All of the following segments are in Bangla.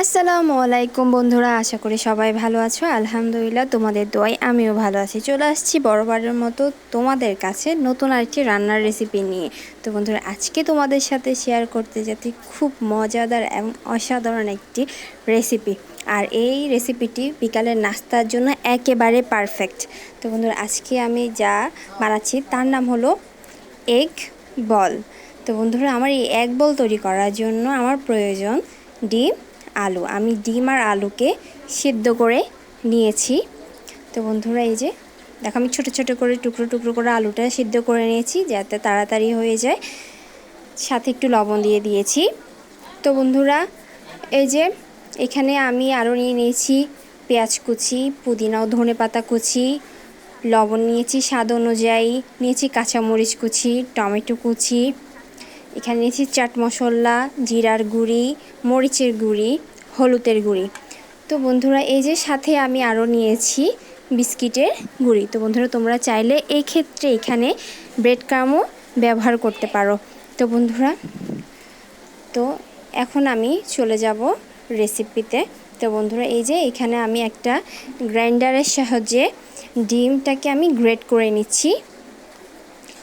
আসসালামু আলাইকুম বন্ধুরা, আশা করি সবাই ভালো আছো। আলহামদুলিল্লাহ, তোমাদের দোয়ায় আমিও ভালো আছি। চলে আসছি বরাবরের মতো তোমাদের কাছে নতুন আরেকটি রান্নার রেসিপি নিয়ে। তো বন্ধুরা, আজকে তোমাদের সাথে শেয়ার করতে যাচ্ছি খুব মজাদার এবং অসাধারণ একটি রেসিপি। আর এই রেসিপিটি বিকালের নাস্তার জন্য একেবারে পারফেক্ট। তো বন্ধুরা, আজকে আমি যা বানাচ্ছি তার নাম হলো এগ বল। তো বন্ধুরা, আমার এই এগ বল তৈরি করার জন্য আমার প্রয়োজন ডিম, আলু। আমি ডিম আর আলুকে সিদ্ধ করে নিয়েছি। তো বন্ধুরা, এই যে দেখো, আমি ছোট ছোট করে টুকরো টুকরো করে আলুটা সিদ্ধ করে নিয়েছি যাতে তাড়াতাড়ি হয়ে যায়। সাথে একটু লবণ দিয়ে দিয়েছি। তো বন্ধুরা, এই যে এখানে আমি আরও নিয়ে নিয়েছি পেঁয়াজ কুচি, পুদিনা ও ধনেপাতা কুচি, লবণ নিয়েছি স্বাদ অনুযায়ী, নিয়েছি কাঁচামরিচ কুচি, টমেটো কুচি, এখানে নিয়েছি চাট মশলা, জিরার গুঁড়ি, মরিচের গুঁড়ি, হলুদের গুঁড়ি। তো বন্ধুরা, এই যে সাথে আমি আরও নিয়েছি বিস্কিটের গুঁড়ি। তো বন্ধুরা, তোমরা চাইলে এই ক্ষেত্রে এখানে ব্রেড ক্রামও ব্যবহার করতে পারো। তো বন্ধুরা, তো এখন আমি চলে যাব রেসিপিতে। তো বন্ধুরা, এই যে এখানে আমি একটা গ্রাইন্ডারের সাহায্যে ডিমটাকে আমি গ্রেট করে নিচ্ছি।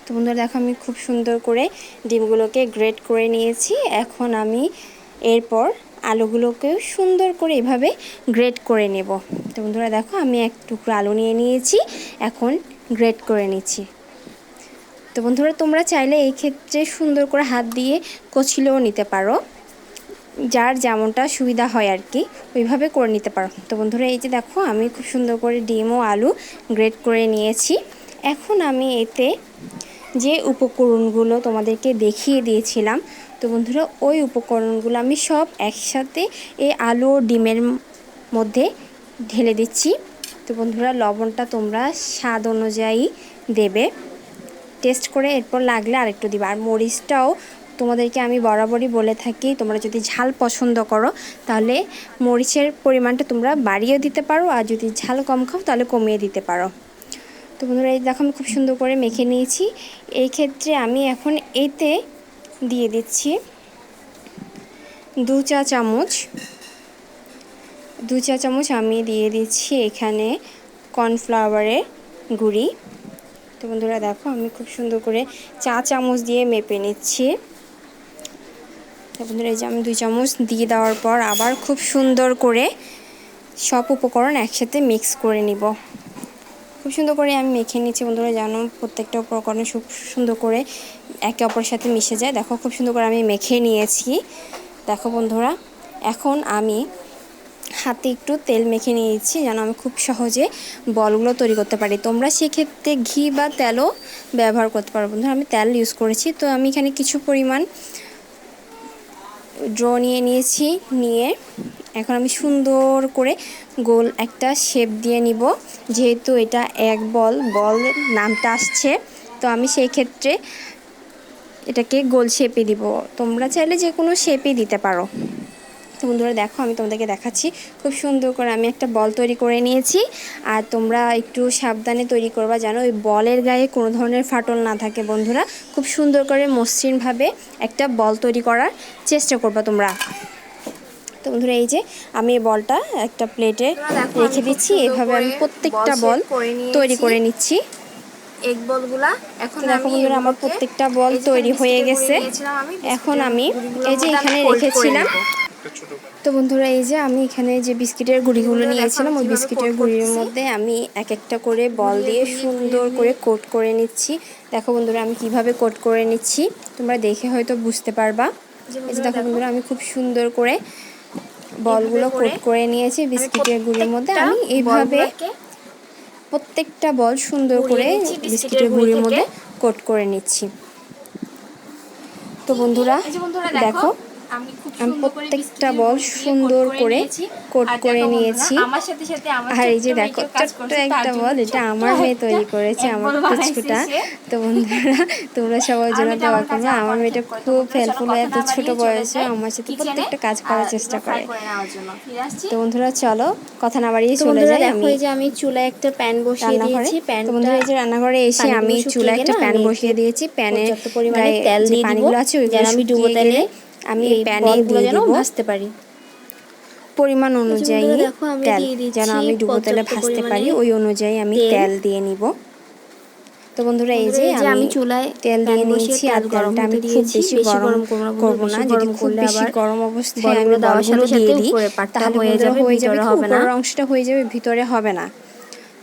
তো বন্ধুরা দেখো, আমি খুব সুন্দর করে ডিমগুলোকে গ্রেট করে নিয়েছি। এখন আমি এরপর আলুগুলোকেও সুন্দর করে এভাবে গ্রেট করে নেব। তো বন্ধুরা দেখো, আমি এক টুকরো আলু নিয়ে নিয়েছি, এখন গ্রেট করে নিচ্ছি। তো বন্ধুরা, তোমরা চাইলে এই ক্ষেত্রে সুন্দর করে হাত দিয়ে কচলেও নিতে পারো, যার যেমনটা সুবিধা হয় আর কি, ওইভাবে করে নিতে পারো। তো বন্ধুরা, এই যে দেখো, আমি খুব সুন্দর করে ডিম ও আলু গ্রেট করে নিয়েছি। এখন আমি এতে যে উপকরণগুলো তোমাদেরকে দেখিয়ে দিয়েছিলাম, তো বন্ধুরা ওই উপকরণগুলো আমি সব একসাথে এই আলু ও ডিমের মধ্যে ঢেলে দিচ্ছি। তো বন্ধুরা, লবণটা তোমরা স্বাদ অনুযায়ী দেবে, টেস্ট করে এরপর লাগলে আরেকটু দিবে। আর মরিচটাও তোমাদেরকে আমি বরাবরই বলে থাকি, তোমরা যদি ঝাল পছন্দ করো তাহলে মরিচের পরিমাণটা তোমরা বাড়িয়ে দিতে পারো, আর যদি ঝাল কম খাও তাহলে কমিয়ে দিতে পারো। তো বন্ধুরা, এই দেখো, আমি খুব সুন্দর করে মেখে নিয়েছি। এই ক্ষেত্রে আমি এখন এতে দিয়ে দিচ্ছি 2 চা চামচ আমি দিয়ে দিচ্ছি এখানে কর্নফ্লাওয়ারের গুঁড়ি। তো বন্ধুরা দেখো, আমি খুব সুন্দর করে চা চামচ দিয়ে মেপে নিচ্ছি। তো বন্ধুরা, এই যে আমি 2 চামচ দিয়ে দেওয়ার পর আবার খুব সুন্দর করে সব উপকরণ একসাথে মিক্স করে নিব। খুব সুন্দর করে আমি মেখে নিচ্ছি বন্ধুরা, যেন প্রত্যেকটা উপকরণ খুব সুন্দর করে একে অপরের সাথে মিশে যায়। দেখো, খুব সুন্দর করে আমি মেখে নিয়েছি। দেখো বন্ধুরা, এখন আমি হাতে একটু তেল মেখে নিয়েছি যেন আমি খুব সহজে বলগুলো তৈরি করতে পারি। তোমরা সেক্ষেত্রে ঘি বা তেলও ব্যবহার করতে পারো। বন্ধুরা, আমি তেল ইউজ করেছি। তো আমি এখানে কিছু পরিমাণ ড্র নিয়ে নিয়েছি, নিয়ে এখন আমি সুন্দর করে গোল একটা শেপ দিয়ে নিব। যেহেতু এটা এক বল নামটা আসছে, তো আমি সেই ক্ষেত্রে এটাকে গোল শেপে দিব। তোমরা চাইলে যে কোনো শেপে দিতে পারো। তো বন্ধুরা দেখো, আমি তোমাদেরকে দেখাচ্ছি, খুব সুন্দর করে আমি একটা বল তৈরি করে নিয়েছি। আর তোমরা একটু সাবধানে তৈরি করবা যেন ওই বলের গায়ে কোনো ধরনের ফাটল না থাকে। বন্ধুরা, খুব সুন্দর করে মসৃণভাবে একটা বল তৈরি করার চেষ্টা করবা তোমরা। তো বন্ধুরা, এই যে আমি এই বলটা একটা প্লেটে রেখে দিচ্ছি। এভাবে আমি প্রত্যেকটা বল তৈরি করে নিচ্ছি। এগ বলগুলা এখন দেখো বন্ধুরা, আমার প্রত্যেকটা বল তৈরি হয়ে গেছে। এখন আমি এই যে এখানে রেখেছিলাম। তো বন্ধুরা, এই যে আমি এখানে যে বিস্কিটের গুঁড়িগুলো নিয়েছিলাম, ওই বিস্কিটের গুঁড়ির মধ্যে আমি এক একটা করে বল দিয়ে সুন্দর করে কোট করে নিচ্ছি। দেখো বন্ধুরা, আমি কিভাবে কোট করে নিচ্ছি তোমরা দেখে হয়তো বুঝতে পারবা। এই যে দেখো বন্ধুরা, আমি খুব সুন্দর করে বলগুলো কোট করে নিয়েছি বিস্কিটের গুঁড়ির মধ্যে। আমি এইভাবে প্রত্যেকটা বল সুন্দর করে বিস্কিটের গুঁড়ির মধ্যে কোট করে নিচ্ছি। তো বন্ধুরা দেখো, আমি প্রত্যেকটা বল সুন্দর করে কোট করে নিয়েছি। আর এই যে দেখো, ছোট্ট একটা বল, এটা আমার মেয়ে তৈরি করেছে, আমার পুচকুটা। তো বন্ধুরা, তোমরা সবার জন্য দোয়া করবে। আমার মেয়েটা খুব হেল্পফুল, এত ছোট বয়সে আমার সাথে প্রত্যেকটা কাজ করার চেষ্টা করে। তো বন্ধুরা, চলো কথা না বাড়িয়ে চলে যাই। আমি চুলায় একটা প্যান বসিয়ে দিয়েছি। তো বন্ধুরা, এই যে রান্নাঘরে এসে আমি চুলায় একটা প্যান বসিয়ে দিয়েছি। প্যানে গায়ে তেল দিয়ে পানিগুলো আছে ওইগুলো আমি ডুবো তেলে আমি এই প্যানে দিয়ে দেব ভাজতে পারি। পরিমাণ অনুযায়ী বন্ধুরা দেখো, আমি তেল, দিয়ে দিচ্ছি যেন আমি ডুবো তেলে পর্যাপ্ত ভাজতে পারি পরিমাণে ওই অনুযায়ী আমি তেল। তেল দিয়ে নিব। তো বন্ধুরা এই যে আমি চুলায় তেল দিয়ে প্যান বসিয়ে নিয়েছি, আর তেল গরম তেলটা হতে আমি খুব দিয়েছি। বেশি গরম করব না, যদি খুব করলে বেশি আবার গরম অবস্থায় আমি বলগুলো দেওয়ার বলগুলো সাথে দিয়ে সাথে দিই উপরের পাটটা তাহলে হয়ে বন্ধুরা যাবে, হয়ে যাবে ভিতরে কি হবে না। উপরের অংশটা হয়ে যাবে, ভিতরে হবে না।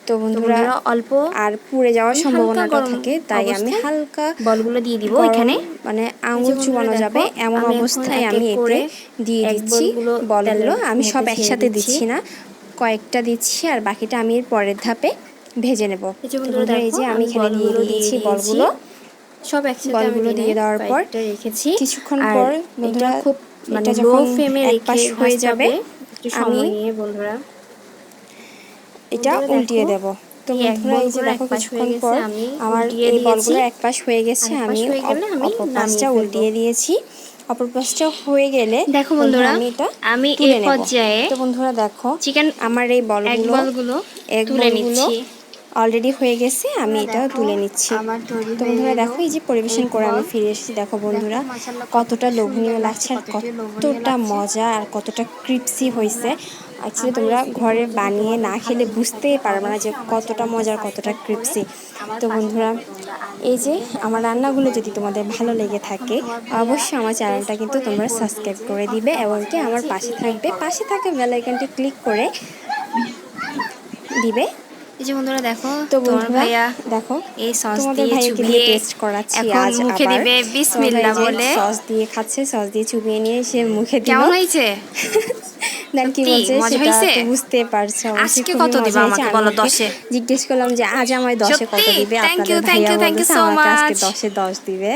তো বন্ধুরা অল্প আর পুড়ে যাওয়ার আমি হালকা সম্ভাবনাটা গরম থাকে, তাই আমি অবস্থায় হালকা বলগুলো দিয়ে দিব গরম, এখানে। মানে এই যে আঙুল বন্ধুরা চুবানো দেখো, যাবে এমন আমি এখন অবস্থায় এক আমি এক এতে করে দিয়ে এক দিচ্ছি বলগুলো। তেলের আমি সব মধ্যে ছেড়ে একসাথে দিচ্ছি। দিচ্ছি না, কয়েকটা দিচ্ছি, আর বাকিটা আমি এর পরের ধাপে ভেজে নেব। এই যে তো বন্ধুরা বন্ধুরা এই দেখো, যে আমি এখানে দিয়ে বলগুলো দিয়েছি দিয়েছি। বলগুলো। সব একসাথে আমি বলগুলো দিয়ে দেওয়ার পর কয়েকটা রেখেছি। কিছুক্ষণ আর পর এটা বন্ধুরা খুব এটা লো যখন ফ্লেমে এক রেখে পাশ হয়ে ভাজতে যাবে হবে, একটু আমি সময় নিয়ে বন্ধুরা। এটা বন্ধুরা উল্টিয়ে দেখো, দেব। তো এই এক বন্ধুরা এই যে বলগুলো এক দেখো পাশ হয়ে কিছুক্ষণ গেছে, পর আমি আমার উল্টিয়ে এই দিয়েছি। বলগুলো এক পাশ হয়ে গেছে, আরেক আমি পাশ হয়ে গেলে আমি অপর পাশটা নামিয়ে ফেলবো। উল্টিয়ে দিয়েছি। অপর পাশটা হয়ে গেলে দেখো বন্ধুরা বন্ধুরা, আমি এটা আমি তুলে এই নেব। পর্যায়ে তো বন্ধুরা দেখো চিকেন আমার এই বলগুলো এক তুলে বলগুলো নিচ্ছি। অলরেডি হয়ে গেছে, আমি এটাও দেখো, তুলে নিচ্ছি। আমার তৈরি তো হয়ে বন্ধুরা গেল দেখো এই যে পরিবেশন এগ করে আমি বল। ফিরে এসেছি। দেখো বন্ধুরা দেখো মাশাআল্লাহ কতটা সুন্দর লোভনীয় লাগছে, লাগছে আর কতটা লোভনীয় কতটা লাগছে। মজা আর কতটা ক্রিপসি হয়েছে। অ্যাকচুয়ালি আমার তোমরা ঘরে রেসিপিগুলো যদি বানিয়ে তোমাদের না ভালো খেলে লেগে থাকে, বুঝতেই পারবে না যে অবশ্যই আমার কতটা চ্যানেলটা মজার, কতটা সাবস্ক্রাইব করে ক্রিপসি। আমার তো পাশে বন্ধুরা থাকবে তোমরা। আর এই যে ভিডিওটা আমার এতক্ষণ রান্নাগুলো সময় যদি দিয়ে তোমাদের দেখো। ভালো লেগে এখন থাকে তোমার ভাইয়া অবশ্যই আমার চ্যানেলটা টেস্ট কিন্তু করে তোমরা বলবে সাবস্ক্রাইব যে করে দিবে কতটা এবং মজা কি আমার হয়েছে, পাশে এটাই থাকবে, হবে। পাশে থাকা বেল আইকনটি ক্লিক করে দিবে। এই যে বন্ধুরা দেখো, তো তোমার বন্ধুরা ভাইয়া দেখো এই সস তোমাদের দিয়ে ভাইয়াকে দিয়ে চুবিয়ে টেস্ট করাচ্ছি এখন আজ মুখে আবার। দিবে তোমার ভাই বিসমিল্লাহ যে বলে। সস দিয়ে খাচ্ছে, সস দিয়ে চুবিয়ে নিয়ে সে মুখে দিল। কেমন হয়েছে? দেন কি সত্যি বলছে মজা সেটা হয়েছে? তো বুঝতে পারছো, অবশ্যই আজকে খুবই কত মজা দিবা হয়েছে। আমাকে আমি বলো, ওকে 10-এ? জিজ্ঞেস করলাম যে আজ আমায় 10-এ কত সত্যি? দিবে, থ্যাংক আপনাদের ইউ, থ্যাংক ভাইয়া ইউ, থ্যাংক ইউ বলতেছে সো আমাকে আজকে মাচ। 10-এ 10 দিবে।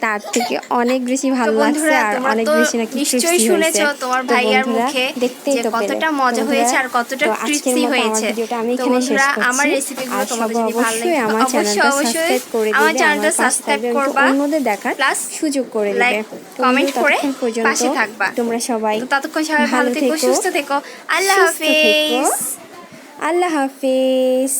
তার থেকে অনেক বেশি তো ভালো লাগছে বন্ধুরা, আর তোমরা অনেক তো বেশি নাকি নিশ্চয়ই ক্রিপসি হয়েছে। শুনেছো তোমার তো ভাইয়ার বন্ধুরা মুখে দেখতেই যে তো পেলে। কতটা তো মজা বন্ধুরা হয়েছে আর কতটা তো আজকের ক্রিপসি মতো আমার হয়েছে। ভিডিওটা আমি তো এখানে শেষ বন্ধুরা, আমার করছি। রেসিপিগুলো আর তোমাদের সবাই যদি ভালো অবশ্যই লাগে আমার চ্যানেলটা অবশ্যই সাবস্ক্রাইব করে আমার দিবে, আমার চ্যানেলটা পাশে সাবস্ক্রাইব থাকবে এবং কি করবা, অন্যদের দেখার প্লাস সুযোগ করে দিবে। লাইক তো কমেন্ট বন্ধুরা করে ততক্ষণ পর্যন্ত পাশে থাকবা। তোমরা সবাই তো ততক্ষণ সবাই ভালো ভালো থেকো, থেকো, সুস্থ থেকো। আল্লাহ সুস্থ থেকো। হাফেজ। আল্লাহ হাফিজ।